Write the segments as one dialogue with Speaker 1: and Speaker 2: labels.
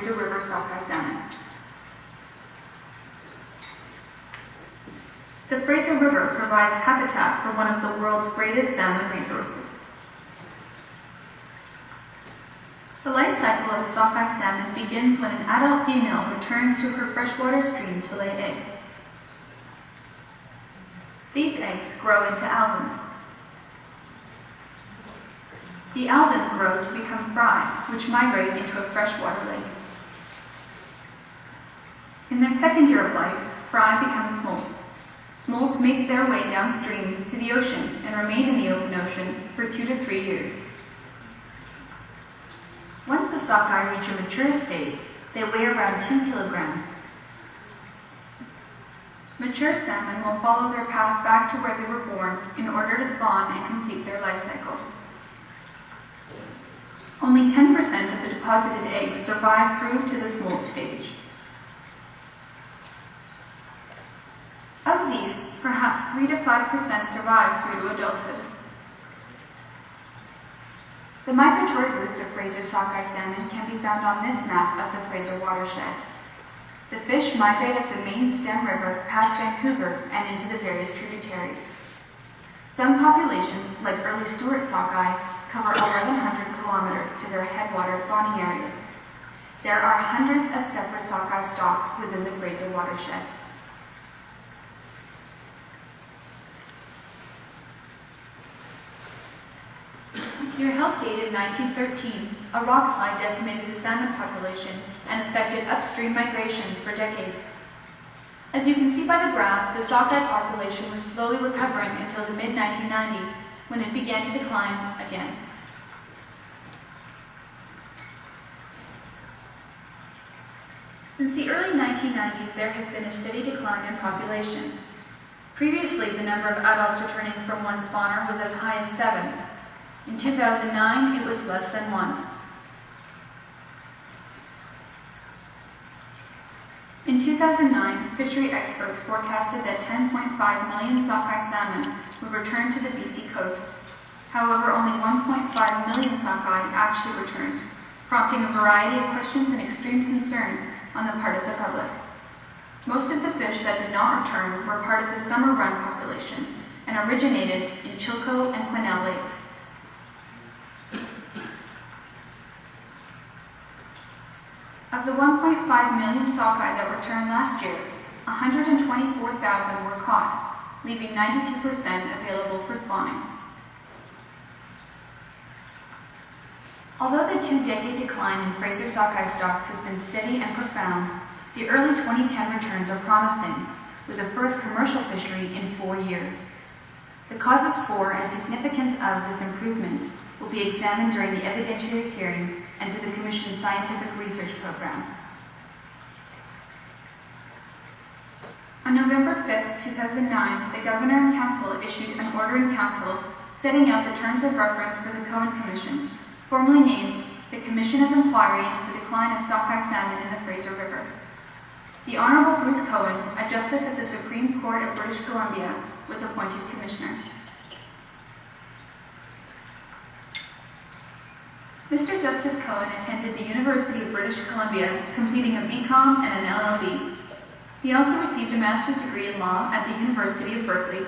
Speaker 1: Fraser River Sockeye salmon. The Fraser River provides habitat for one of the world's greatest salmon resources. The life cycle of a sockeye salmon begins when an adult female returns to her freshwater stream to lay eggs. These eggs grow into alevins. The alevins grow to become fry, which migrate into a freshwater lake. In their second year of life, fry become smolts. Smolts make their way downstream to the ocean and remain in the open ocean for 2 to 3 years. Once the sockeye reach a mature state, they weigh around 2 kilograms. Mature salmon will follow their path back to where they were born in order to spawn and complete their life cycle. Only 10% of the deposited eggs survive through to the smolt stage. Of these, perhaps 3 to 5% survive through to adulthood. The migratory routes of Fraser sockeye salmon can be found on this map of the Fraser watershed. The fish migrate up the main stem river past Vancouver and into the various tributaries. Some populations, like early Stuart sockeye, cover 1,100 kilometers to their headwater spawning areas. There are hundreds of separate sockeye stocks within the Fraser watershed. Near Hell's Gate in 1913, a rock slide decimated the salmon population and affected upstream migration for decades. As you can see by the graph, the sockeye population was slowly recovering until the mid-1990s, when it began to decline again. Since the early 1990s, there has been a steady decline in population. Previously, the number of adults returning from one spawner was as high as 7. In 2009, it was less than 1. In 2009, fishery experts forecasted that 10.5 million sockeye salmon would return to the BC coast. However, only 1.5 million sockeye actually returned, prompting a variety of questions and extreme concern on the part of the public. Most of the fish that did not return were part of the summer run population and originated in Chilco and Quesnel lakes. Of the 1.5 million sockeye that returned last year, 124,000 were caught, leaving 92% available for spawning. Although the 2-decade decline in Fraser sockeye stocks has been steady and profound, the early 2010 returns are promising, with the first commercial fishery in 4 years. The causes for and significance of this improvement will be examined during the evidentiary hearings and through the Commission's scientific research program. On November 5, 2009, the Governor and Council issued an order in Council setting out the terms of reference for the Cohen Commission, formerly named the Commission of Inquiry into the Decline of Sockeye Salmon in the Fraser River. The Honourable Bruce Cohen, a Justice of the Supreme Court of British Columbia, was appointed Commissioner. Mr. Justice Cohen attended the University of British Columbia, completing a BCom and an LLB. He also received a master's degree in law at the University of Berkeley.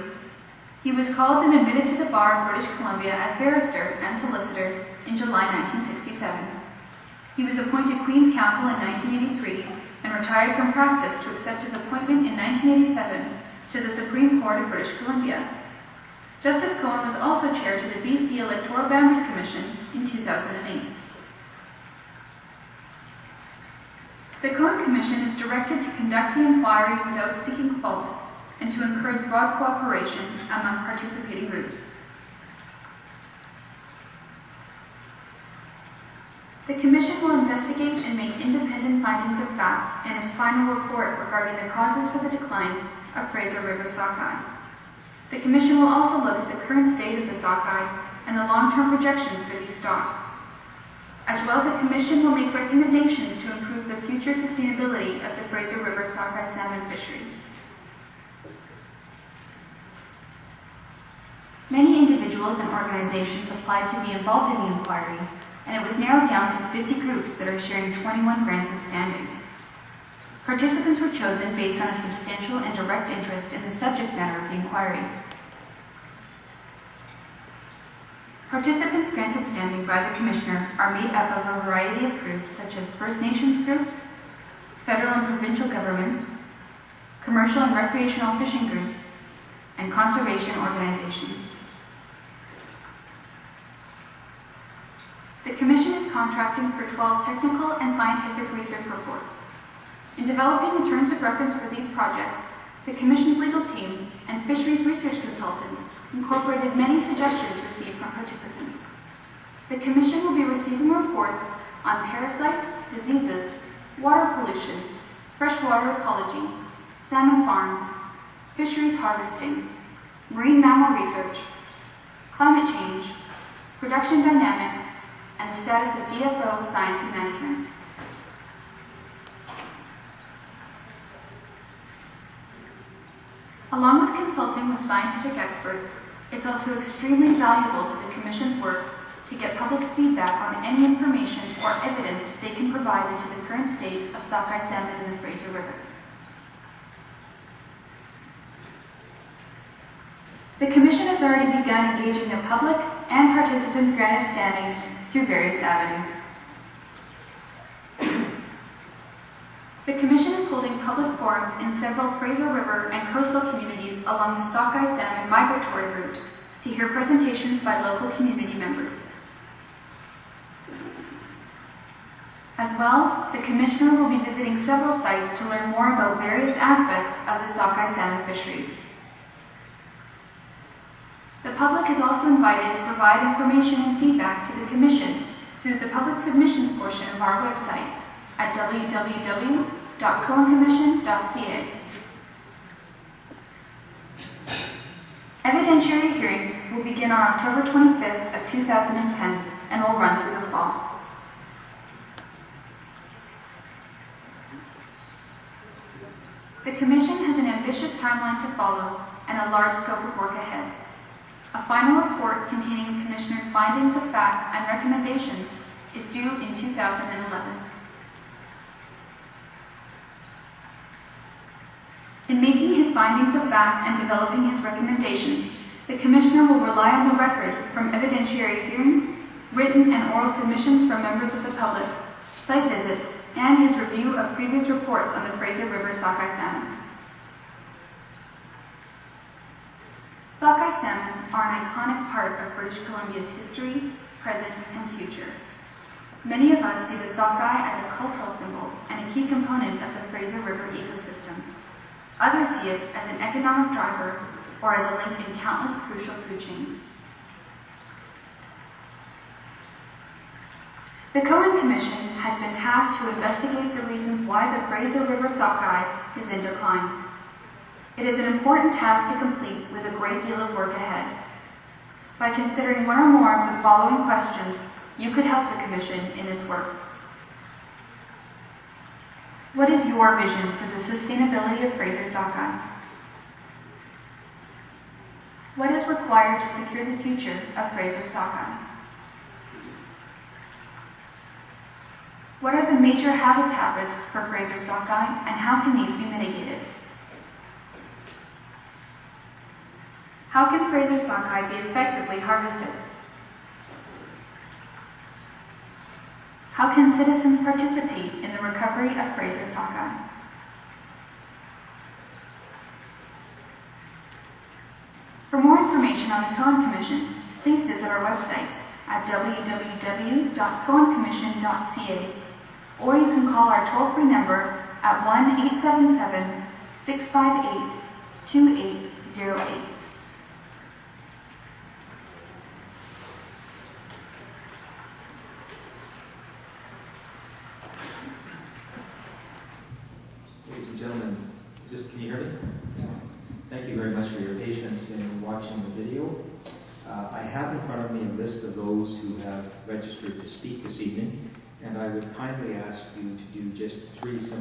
Speaker 1: He was called and admitted to the bar of British Columbia as barrister and solicitor in July 1967. He was appointed Queen's Counsel in 1983 and retired from practice to accept his appointment in 1987 to the Supreme Court of British Columbia. Justice Cohen was also chair to the BC Electoral Boundaries Commission in 2008. The Cohen Commission is directed to conduct the inquiry without seeking fault and to encourage broad cooperation among participating groups. The Commission will investigate and make independent findings of fact in its final report regarding the causes for the decline of Fraser River sockeye. The Commission will also look at the current state of the sockeye and the long-term projections for these stocks. As well, the Commission will make recommendations to improve the future sustainability of the Fraser River sockeye salmon fishery. Many individuals and organizations applied to be involved in the inquiry, and it was narrowed down to 50 groups that are sharing 21 grants of standing. Participants were chosen based on a substantial and direct interest in the subject matter of the inquiry. Participants granted standing by the Commissioner are made up of a variety of groups such as First Nations groups, federal and provincial governments, commercial and recreational fishing groups, and conservation organizations. The Commission is contracting for 12 technical and scientific research reports. In developing the terms of reference for these projects, the Commission's legal team and fisheries research consultant incorporated many suggestions received from participants. The Commission will be receiving reports on parasites, diseases, water pollution, freshwater ecology, salmon farms, fisheries harvesting, marine mammal research, climate change, production dynamics, and the status of DFO science and management. Along with consulting with scientific experts, it's also extremely valuable to the Commission's work to get public feedback on any information or evidence they can provide into the current state of sockeye salmon in the Fraser River. The Commission has already begun engaging the public and participants granted standing through various avenues. The Commission is holding public forums in several Fraser River and coastal communities along the sockeye salmon migratory route to hear presentations by local community members. As well, the Commissioner will be visiting several sites to learn more about various aspects of the sockeye salmon fishery. The public is also invited to provide information and feedback to the Commission through the public submissions portion of our website at www.cohencommission.ca. Evidentiary hearings will begin on October 25th of 2010 and will run through the fall. The Commission has an ambitious timeline to follow and a large scope of work ahead. A final report containing the Commissioner's findings of fact and recommendations is due in 2011. In making his findings of fact and developing his recommendations, the Commissioner will rely on the record from evidentiary hearings, written and oral submissions from members of the public, site visits, and his review of previous reports on the Fraser River sockeye salmon. Sockeye salmon are an iconic part of British Columbia's history, present, and future. Many of us see the sockeye as a cultural symbol and a key component of the Fraser River ecosystem. Others see it as an economic driver or as a link in countless crucial food chains. The Cohen Commission has been tasked to investigate the reasons why the Fraser River sockeye is in decline. It is an important task to complete with a great deal of work ahead. By considering one or more of the following questions, you could help the Commission in its work. What is your vision for the sustainability of Fraser sockeye? What is required to secure the future of Fraser sockeye? What are the major habitat risks for Fraser sockeye, and how can these be mitigated? How can Fraser sockeye be effectively harvested? How can citizens participate in the recovery of Fraser sockeye? For more information on the Cohen Commission, please visit our website at www.cohencommission.ca, or you can call our toll-free number at 1-877-658-2808.
Speaker 2: Ladies and gentlemen, can you hear me? Thank you very much for your patience in watching the video. I have in front of me a list of those who have registered to speak this evening, and I would kindly ask you to do just 3 simple